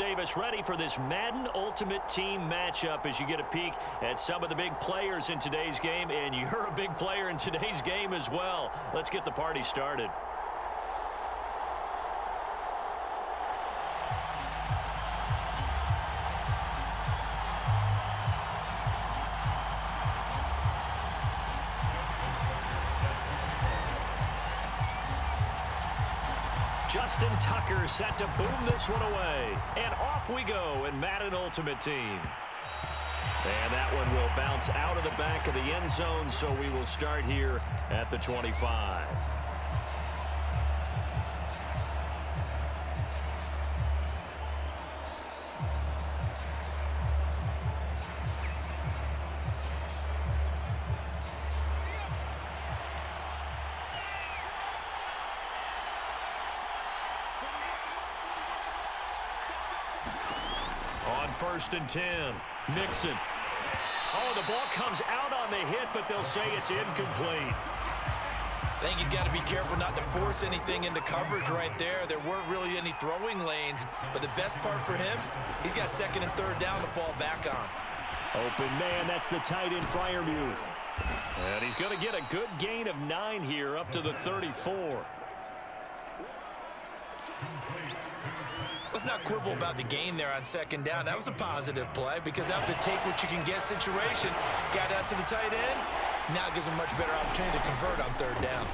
Davis, ready for this Madden Ultimate Team matchup as you get a peek at some of the big players in today's game, and you're a big player in today's game as well. Let's get the party started. Justin Tucker set to boom this one away. And off we go in Madden Ultimate Team. And that one will bounce out of the back of the end zone, so we will start here at the 25. On 1st and 10, Mixon. Oh, the ball comes out on the hit, but they'll say it's incomplete. I think he's got to be careful not to force anything into coverage right there. There weren't really any throwing lanes, but the best part for him, he's got 2nd and 3rd down to fall back on. Open man, that's the tight end Freiermuth. And he's going to get a good gain of 9 here up to the 34. Let's not quibble about the gain there on 2nd down. That was a positive play because that was a take-what-you-can-get situation. Got out to the tight end. Now it gives him a much better opportunity to convert on 3rd down.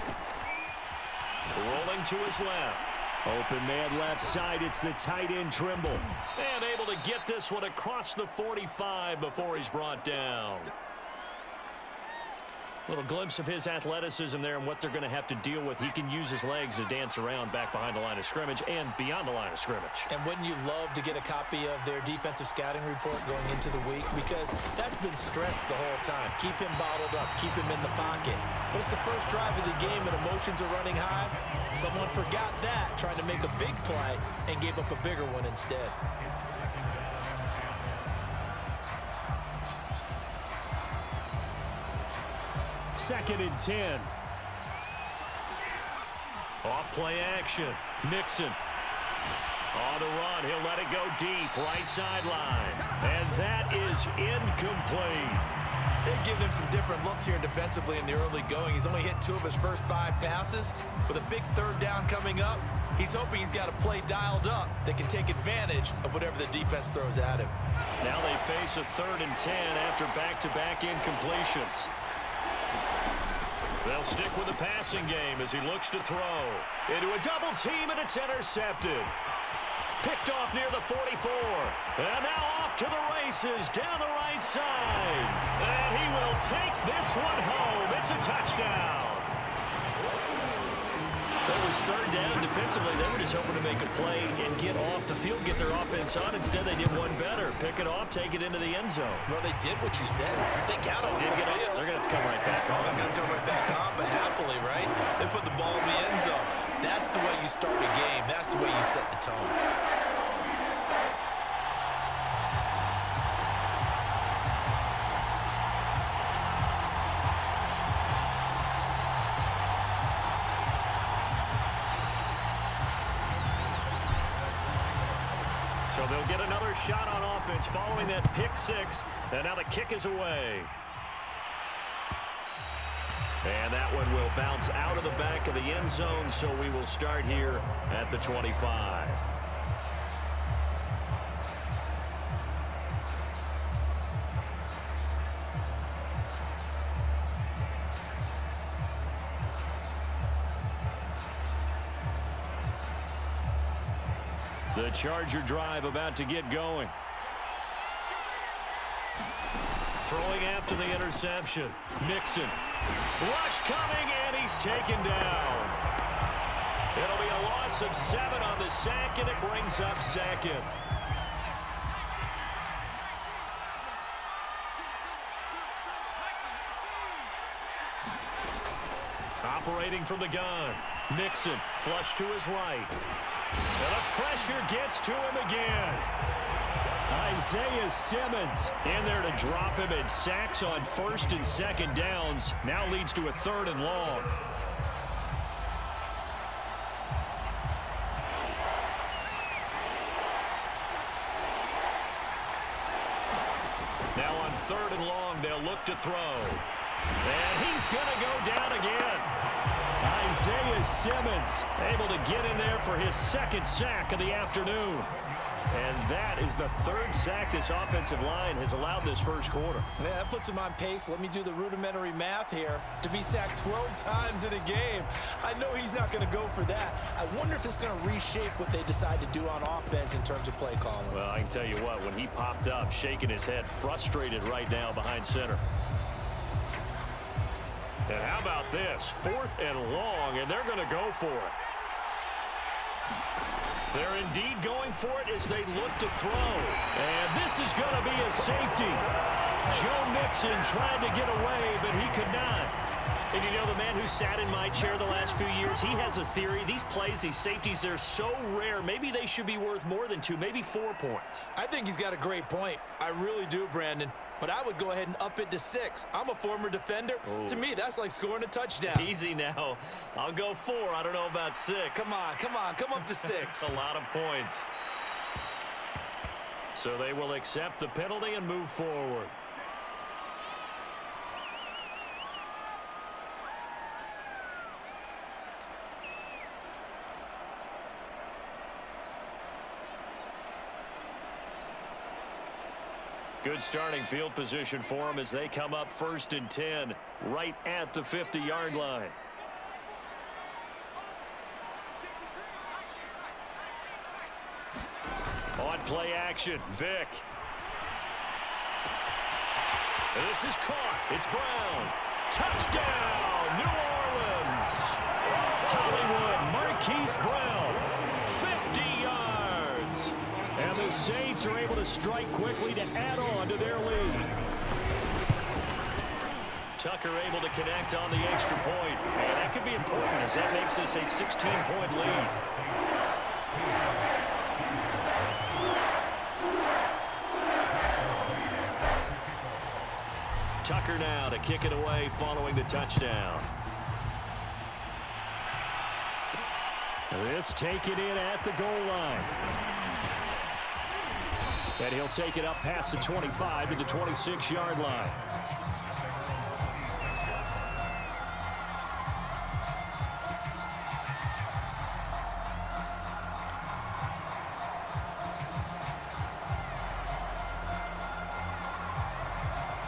Rolling to his left. Open man left side. It's the tight end Trimble. And able to get this one across the 45 before he's brought down. Little glimpse of his athleticism there and what they're going to have to deal with. He can use his legs to dance around back behind the line of scrimmage and beyond the line of scrimmage. And wouldn't you love to get a copy of their defensive scouting report going into the week? Because that's been stressed the whole time. Keep him bottled up. Keep him in the pocket. But it's the first drive of the game and emotions are running high. Someone forgot that, trying to make a big play and gave up a bigger one instead. Second and 10. Off play action. Mixon. On the run. He'll let it go deep. Right sideline. And that is incomplete. They've given him some different looks here defensively in the early going. He's only hit 2 of his first 5 passes. With a big 3rd down coming up, he's hoping he's got a play dialed up that can take advantage of whatever the defense throws at him. Now they face a 3rd and 10 after back-to-back incompletions. They'll stick with the passing game as he looks to throw. Into a double team, and it's intercepted. Picked off near the 44. And now off to the races down the right side. And he will take this one home. It's a touchdown. That was 3rd down defensively. They were just hoping to make a play and get off the field, get their offense on. Instead, they did one better. Pick it off, take it into the end zone. Well, they did what you said. They got it. They're going to have to come right back on. They're going to come right back on, but happily, right? They put the ball in the end zone. That's the way you start a game. That's the way you set the tone. So they'll get another shot on offense following that pick 6. And now the kick is away. And that one will bounce out of the back of the end zone, so we will start here at the 25. The Charger drive about to get going. Throwing after the interception. Mixon. Rush coming, and he's taken down. It'll be a loss of 7 on the sack, and it brings up 2nd. Operating from the gun. Mixon, flush to his right. And the pressure gets to him again. Isaiah Simmons in there to drop him, and sacks on 1st and 2nd downs. Now leads to a 3rd and long. 3rd and long. They'll look to throw. And he's going to go down again. Isaiah Simmons able to get in there for his 2nd sack of the afternoon. And that is the 3rd sack this offensive line has allowed this first quarter. Yeah, that puts him on pace. Let me do the rudimentary math here. To be sacked 12 times in a game, I know he's not going to go for that. I wonder if it's going to reshape what they decide to do on offense in terms of play calling. Well, I can tell you what, when he popped up, shaking his head, frustrated right now behind center. And how about this? 4th and long, and they're going to go for it. They're indeed going for it as they look to throw. And this is going to be a safety. Joe Mixon tried to get away, but he could not. And you know, the man who sat in my chair the last few years, he has a theory. These plays, these safeties, they're so rare. Maybe they should be worth more than 2, maybe 4 points. I think he's got a great point. I really do, Brandon. But I would go ahead and up it to 6. I'm a former defender. To me, that's like scoring a touchdown. Easy now. I'll go 4. I don't know about 6. Come on. Come up to 6. A lot of points. So they will accept the penalty and move forward. Good starting field position for them as they come up 1st and 10, right at the 50-yard line. On play action, Vick. This is caught. It's Brown. Touchdown, New Orleans. Hollywood, Marquise Brown. 50 yards. And the Saints are able to strike quickly to add on to their lead. Tucker able to connect on the extra point. And that could be important as that makes this a 16-point lead. Tucker now to kick it away following the touchdown. This taken in at the goal line. And he'll take it up past the 25 to the 26-yard line.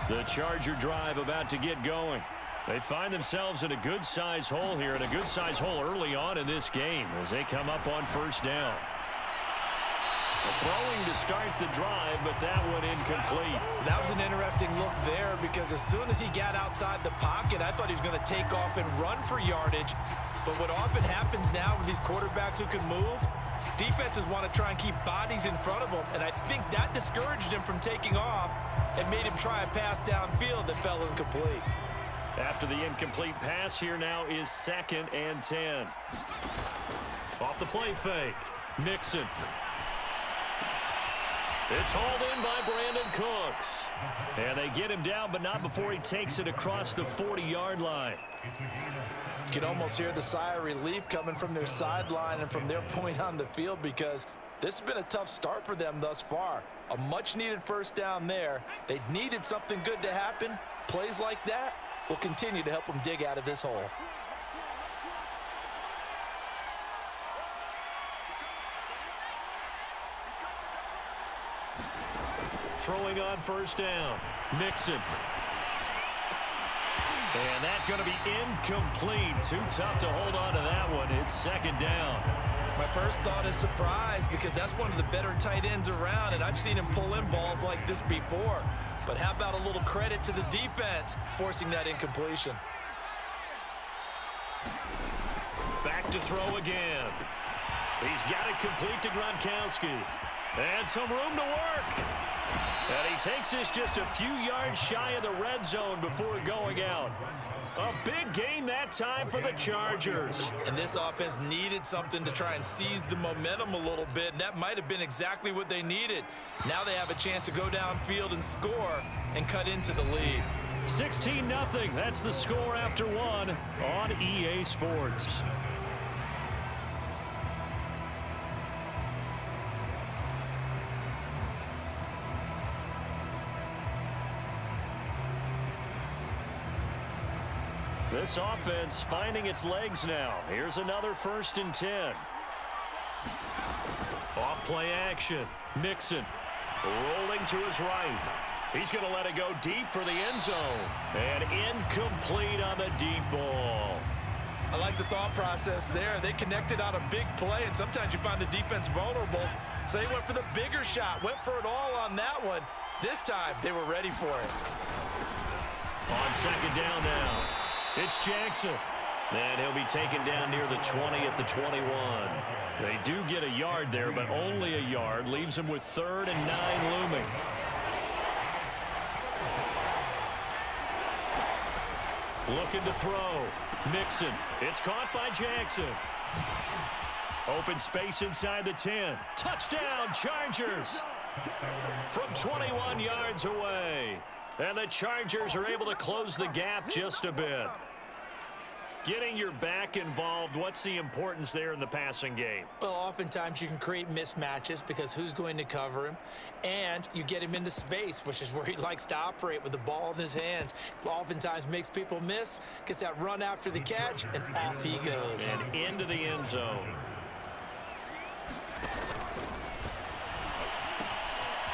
The Charger drive about to get going. They find themselves in a good-sized hole here, and a good-sized hole early on in this game as they come up on 1st down. Throwing to start the drive, but that one incomplete. That was an interesting look there because as soon as he got outside the pocket, I thought he was going to take off and run for yardage. But what often happens now with these quarterbacks who can move, defenses want to try and keep bodies in front of them, and I think that discouraged him from taking off and made him try a pass downfield that fell incomplete. After the incomplete pass, here now is 2nd and 10. Off the play fake, Nixon. It's hauled in by Brandon Cooks. And they get him down, but not before he takes it across the 40-yard line. You can almost hear the sigh of relief coming from their sideline and from their point on the field because this has been a tough start for them thus far. A much-needed 1st down there. They needed something good to happen. Plays like that will continue to help them dig out of this hole. Throwing on 1st down, Nixon. And that's going to be incomplete. Too tough to hold on to that one. It's 2nd down. My first thought is surprise because that's one of the better tight ends around, and I've seen him pull in balls like this before. But how about a little credit to the defense forcing that incompletion? Back to throw again. He's got it complete to Gronkowski. And some room to work. And he takes this just a few yards shy of the red zone before going out. A big gain that time for the Chargers. And this offense needed something to try and seize the momentum a little bit, and that might have been exactly what they needed. Now they have a chance to go downfield and score and cut into the lead. 16-0. That's the score after one on EA Sports. This offense finding its legs now. Here's another 1st and 10. Off play action. Mixon rolling to his right. He's going to let it go deep for the end zone. And incomplete on the deep ball. I like the thought process there. They connected on a big play, and sometimes you find the defense vulnerable. So they went for the bigger shot, went for it all on that one. This time, they were ready for it. On 2nd down now, it's Jackson. And he'll be taken down near the 20 at the 21. They do get a yard there, but only a yard. Leaves them with 3rd and 9 looming. Looking to throw. Mixon. It's caught by Jackson. Open space inside the 10. Touchdown, Chargers. From 21 yards away. And the Chargers are able to close the gap just a bit. Getting your back involved, what's the importance there in the passing game? Well, oftentimes you can create mismatches because who's going to cover him? And you get him into space, which is where he likes to operate with the ball in his hands. Oftentimes makes people miss, gets that run after the catch, and off he goes. And into the end zone.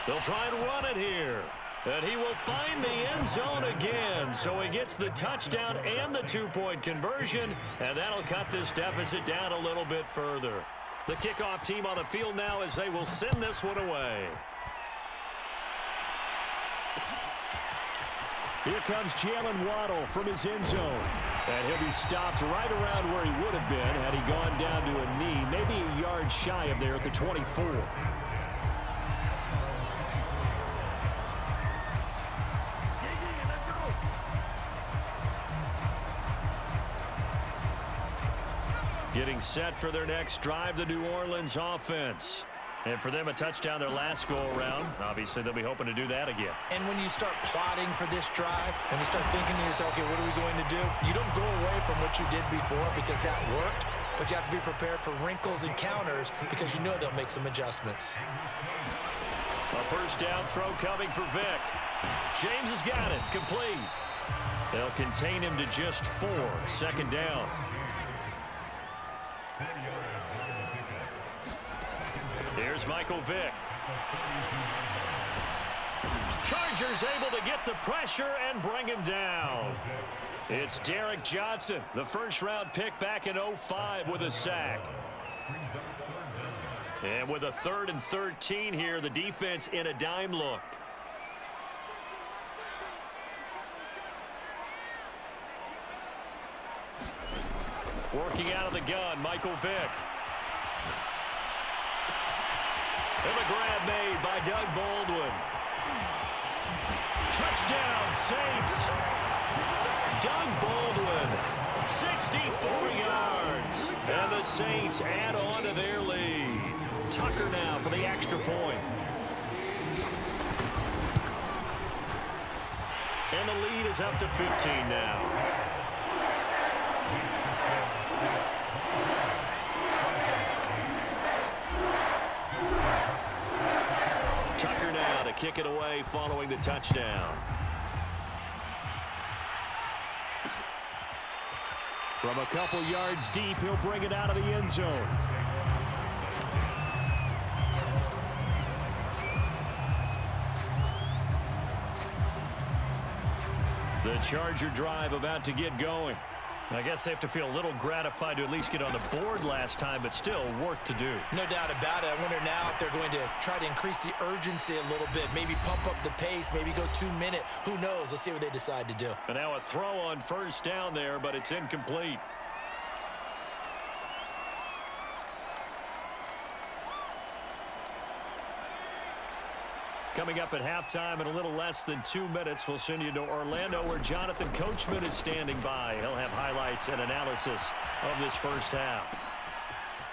They'll try and run it here. And he will find the end zone again. So he gets the touchdown and the 2-point conversion. And that'll cut this deficit down a little bit further. The kickoff team on the field now as they will send this one away. Here comes Jalen Waddle from his end zone. And he'll be stopped right around where he would have been had he gone down to a knee, maybe a yard shy of there at the 24. Getting set for their next drive, the New Orleans offense. And for them, a touchdown their last go-around. Obviously, they'll be hoping to do that again. And when you start plotting for this drive, when you start thinking to yourself, okay, what are we going to do? You don't go away from what you did before because that worked, but you have to be prepared for wrinkles and counters because you know they'll make some adjustments. A 1st down throw coming for Vick. James has got it, complete. They'll contain him to just 4, 2nd down. Here's Michael Vick. Chargers able to get the pressure and bring him down. It's Derek Johnson, the 1st-round pick back in 05 with a sack. And with a 3rd and 13 here, the defense in a dime look. Working out of the gun, Michael Vick. And the grab made by Doug Baldwin. Touchdown, Saints. Doug Baldwin, 64 yards. And the Saints add on to their lead. Tucker now for the extra point. And the lead is up to 15 now. Tucker now to kick it away following the touchdown. From a couple yards deep, he'll bring it out of the end zone. The Charger drive about to get going. I guess they have to feel a little gratified to at least get on the board last time, but still work to do. No doubt about it. I wonder now if they're going to try to increase the urgency a little bit, maybe pump up the pace, maybe go 2-minute. Who knows? Let's see what they decide to do. And now a throw on 1st down there, but it's incomplete. Coming up at halftime in a little less than 2 minutes, we'll send you to Orlando where Jonathan Coachman is standing by. He'll have highlights and analysis of this 1st half.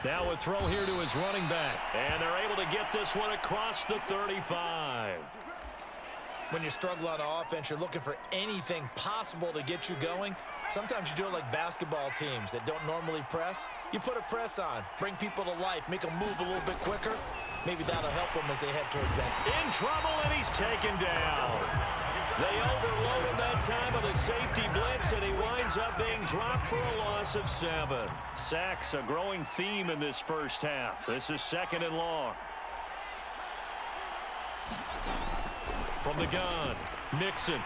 Now a throw here to his running back. And they're able to get this one across the 35. When you struggle on offense, you're looking for anything possible to get you going. Sometimes you do it like basketball teams that don't normally press. You put a press on, bring people to life, make them move a little bit quicker. Maybe that'll help them as they head towards that. In trouble, and he's taken down. They overload him that time of the safety blitz, and he winds up being dropped for a loss of 7. Sacks, a growing theme in this first half. This is 2nd and long. From the gun, Mixon.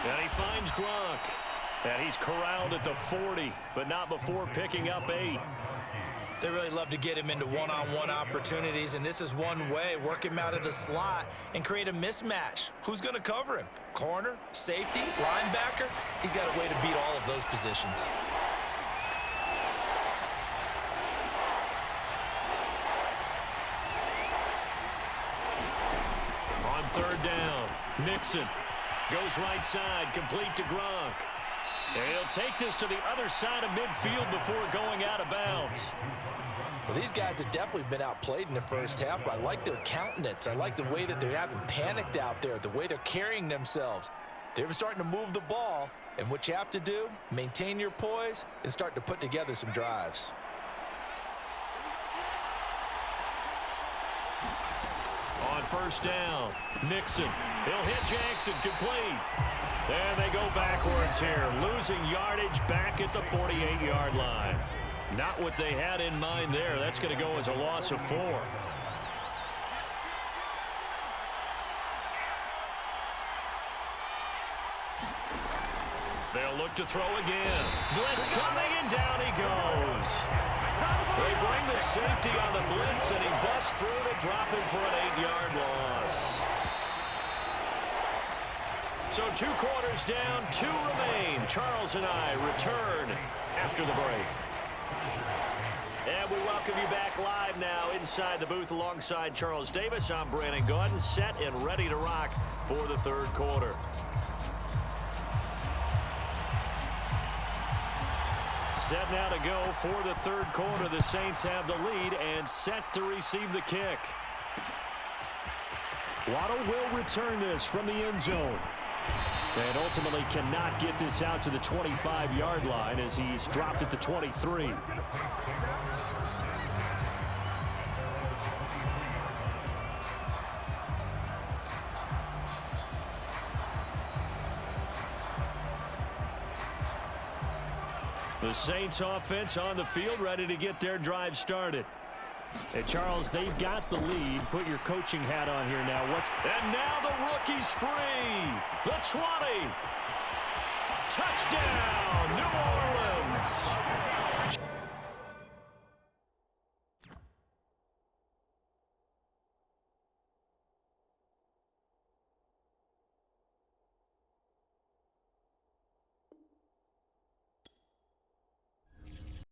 And he finds Gronk. And he's corralled at the 40, but not before picking up 8. They really love to get him into one-on-one opportunities, and this is one way. Work him out of the slot and create a mismatch. Who's going to cover him? Corner, safety, linebacker? He's got a way to beat all of those positions. On 3rd down, Mixon goes right side, complete to Gronk. And he'll take this to the other side of midfield before going out of bounds. Well, these guys have definitely been outplayed in the first half. I like their countenance. I like the way that they're having panicked out there, the way they're carrying themselves. They're starting to move the ball, and what you have to do, maintain your poise and start to put together some drives. On 1st down, Mixon. He'll hit Jackson, complete. And they go backwards here, losing yardage back at the 48-yard line. Not what they had in mind there. That's going to go as a loss of 4. They'll look to throw again. Blitz coming, and down he goes. They bring the safety on the blitz, and he busts through to drop him for an 8-yard loss. So 2 quarters down, 2 remain. Charles and I return after the break. And we welcome you back live now inside the booth alongside Charles Davis. I'm Brandon Gaudin, set and ready to rock for the 3rd quarter. Set now to go for the 3rd quarter. The Saints have the lead and set to receive the kick. Waddle will return this from the end zone. And ultimately cannot get this out to the 25-yard line as he's dropped at the 23. The Saints offense on the field, ready to get their drive started. Hey, Charles, they've got the lead. Put your coaching hat on here now. And now the rookie's free. The 20. Touchdown, New Orleans.